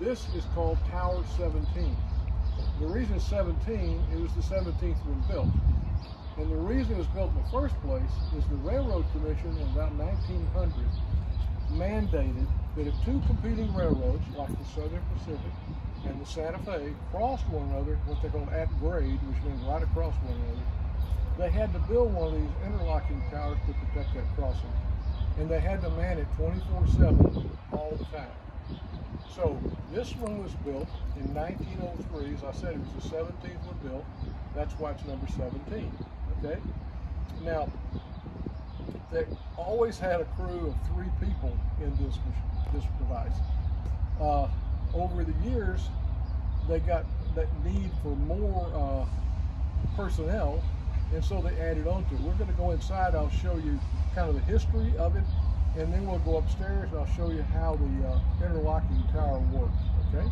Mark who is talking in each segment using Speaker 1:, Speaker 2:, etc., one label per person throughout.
Speaker 1: This is called Tower 17. The reason it's 17, it was the 17th one built. And the reason it was built in the first place is the Railroad Commission in about 1900 mandated that if two competing railroads, like the Southern Pacific and the Santa Fe, crossed one another, what they call at grade, which means right across one another, they had to build one of these interlocking towers to protect that crossing. And they had to man it 24/7 all the time. So this one was built in 1903. As I said, it was the 17th one built. That's why it's number 17. Okay. Now, they always had a crew of 3 people in this device. Over the years, they got that need for more personnel, and so they added on to it. We're going to go inside. I'll show you kind of the history of it, and then we'll go upstairs and I'll show you how the interlocking tower works. Okay.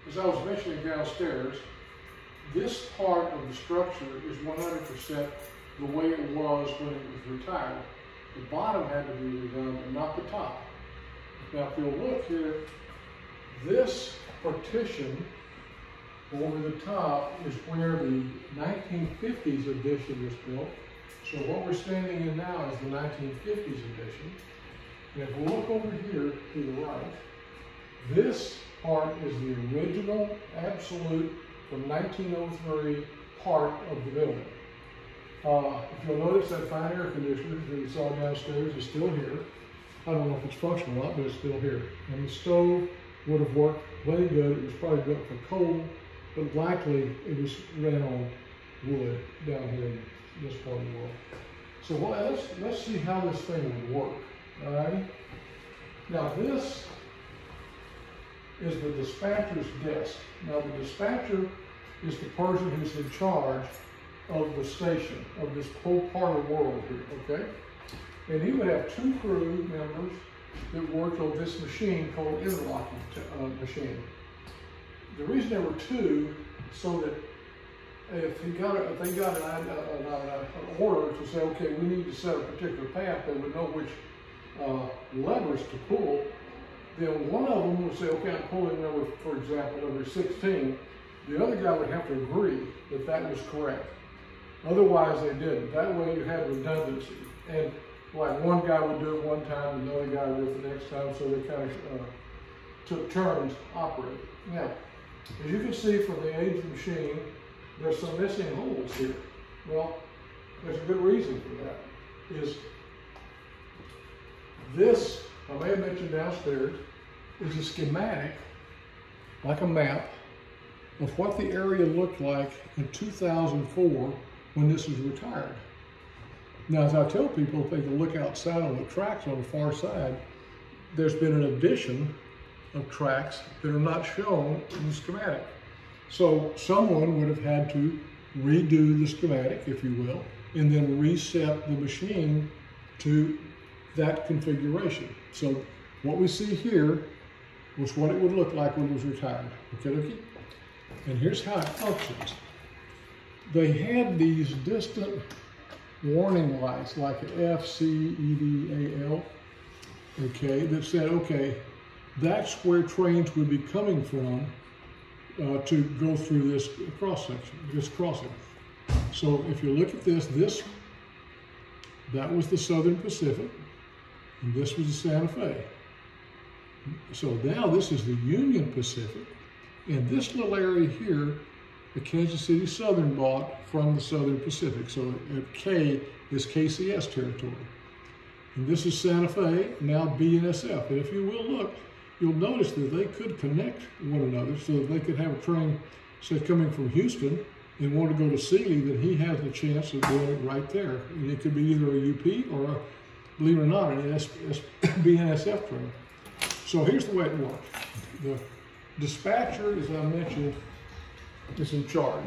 Speaker 1: as I was mentioning downstairs, this part of the structure is 100% the way it was when it was retired. The bottom had to be redone, but not the top. Now, if you'll look here, this partition over the top is where the 1950s edition was built. So what we're standing in now is the 1950s edition. And if we look over here to the right, this part is the original, absolute, from 1903 part of the building. If you'll notice, that fine air conditioner that you saw downstairs is still here. I don't know if it's functional or not, but it's still here. And the stove would have worked plenty good. It was probably built for coal, but likely it was ran on wood down here in this part of the world. So let's see how this thing would work. All right. Now this is the dispatcher's desk. Now the dispatcher is the person who's in charge of the station, of this whole part of the world here, okay? And he would have two crew members that worked on this machine called interlocking machine. The reason there were two, so that if they got an order to say, okay, we need to set a particular path, they would know which levers to pull. Then one of them would say, okay, I'm pulling number, for example, number 16. The other guy would have to agree that that was correct. Otherwise, they didn't. That way, you had redundancy. And like one guy would do it one time, and another guy would do it the next time, so they kind of took turns operating. Now, as you can see from the age of the machine, there's some missing holes here. Well, there's a good reason for that. Is this, I may have mentioned downstairs, is a schematic, like a map, of what the area looked like in 2004 when this was retired. Now, as I tell people, if they can look outside on the tracks on the far side, there's been an addition of tracks that are not shown in the schematic. So someone would have had to redo the schematic, if you will, and then reset the machine to that configuration. So what we see here was what it would look like when it was retired. Okay? And here's how it functions. They had these distant warning lights like an F, C, E, D, A, L, okay, that said, okay, that's where trains would be coming from to go through this cross-section, this crossing. So if you look at this, that was the Southern Pacific, and this was the Santa Fe. So now this is the Union Pacific, and this little area here, the Kansas City Southern bought from the Southern Pacific. So K is KCS territory. And this is Santa Fe, now BNSF. And if you will look, you'll notice that they could connect one another so that they could have a train, say, coming from Houston and want to go to Sealy, that he has a chance of doing it right there. And it could be either a UP or, believe it or not, an BNSF train. So here's the way it works. The dispatcher, as I mentioned, is in charge.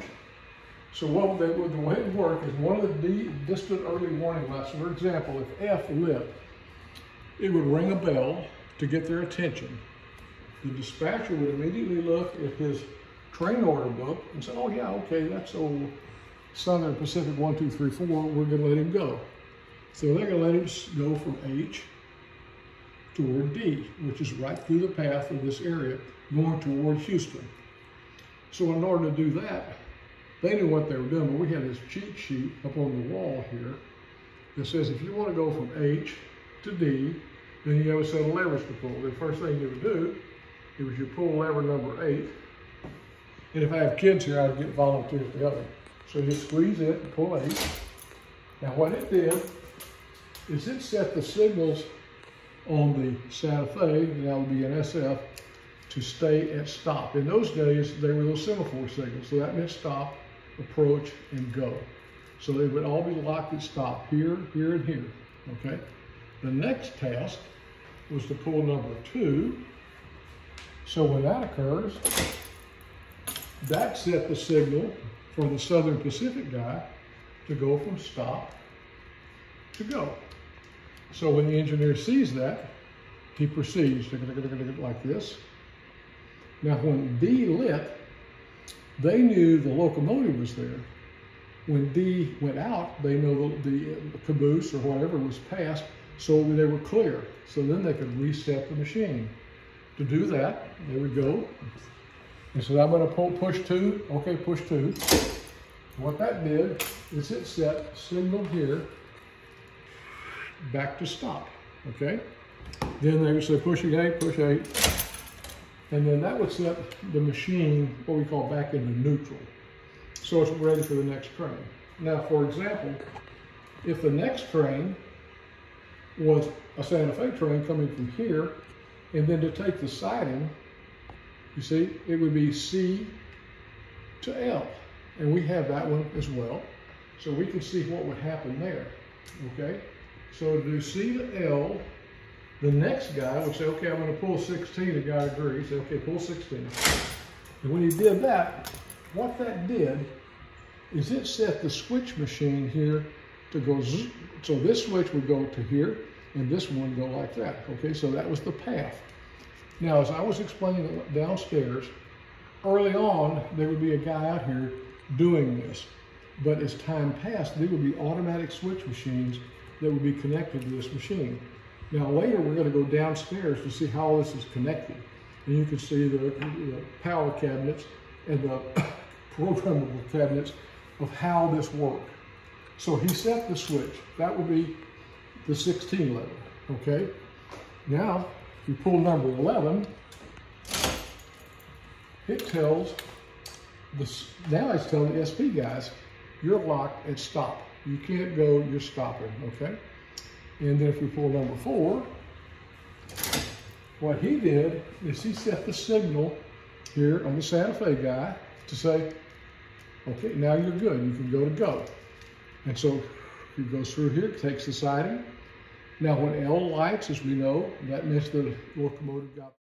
Speaker 1: So the way it works is one of the distant early warning lights. For example, if F lit, it would ring a bell to get their attention. The dispatcher would immediately look at his train order book and say, oh yeah, okay, that's old Southern Pacific 1, 2, 3, 4, we're gonna let him go. So they're gonna let him go from H toward D, which is right through the path of this area, going toward Houston. So in order to do that, they knew what they were doing, but we had this cheat sheet up on the wall here that says if you want to go from H to D, then you have a set of levers to pull. The first thing you would do is you pull lever number 8, and if I have kids here, I'd get volunteers to help me. So you squeeze it and pull 8. Now what it did is it set the signals on the Santa Fe, now would be an SF, to stay at stop. In those days, there were those semaphore signals, so that meant stop, approach, and go. So they would all be locked at stop, here, here, and here, okay? The next task was to pull number 2. So when that occurs, that set the signal for the Southern Pacific guy to go from stop to go. So when the engineer sees that, he proceeds like this. Now when D lit, they knew the locomotive was there. When D went out, they know the caboose or whatever was passed, so they were clear. So then they could reset the machine. To do that, there we go. And so I'm going to push 2. Okay, push 2. What that did is it set signal here back to stop. Okay. Then they would say push 8, push 8. And then that would set the machine, what we call back into neutral. So it's ready for the next train. Now, for example, if the next train was a Santa Fe train coming from here, and then to take the siding, you see, it would be C to L. And we have that one as well. So we can see what would happen there, okay? So to do C to L, the next guy would say, okay, I'm going to pull 16. The guy agrees. Say, okay, pull 16. And when he did that, what that did is it set the switch machine here to go zzz. So this switch would go to here, and this one would go like that. Okay, so that was the path. Now, as I was explaining downstairs, early on, there would be a guy out here doing this. But as time passed, there would be automatic switch machines that would be connected to this machine. Now later we're going to go downstairs to see how all this is connected. And you can see the power cabinets and the programmable cabinets of how this worked. So he set the switch. That would be the 16 lever, okay? Now, if you pull number 11, it tells, now it's telling the SP guys, you're locked at stop. You can't go, you're stopping, okay? And then if we pull number 4, what he did is he set the signal here on the Santa Fe guy to say, okay, now you're good, you can go to go. And so he goes through here, takes the siding. Now when L lights, as we know, that means the locomotive got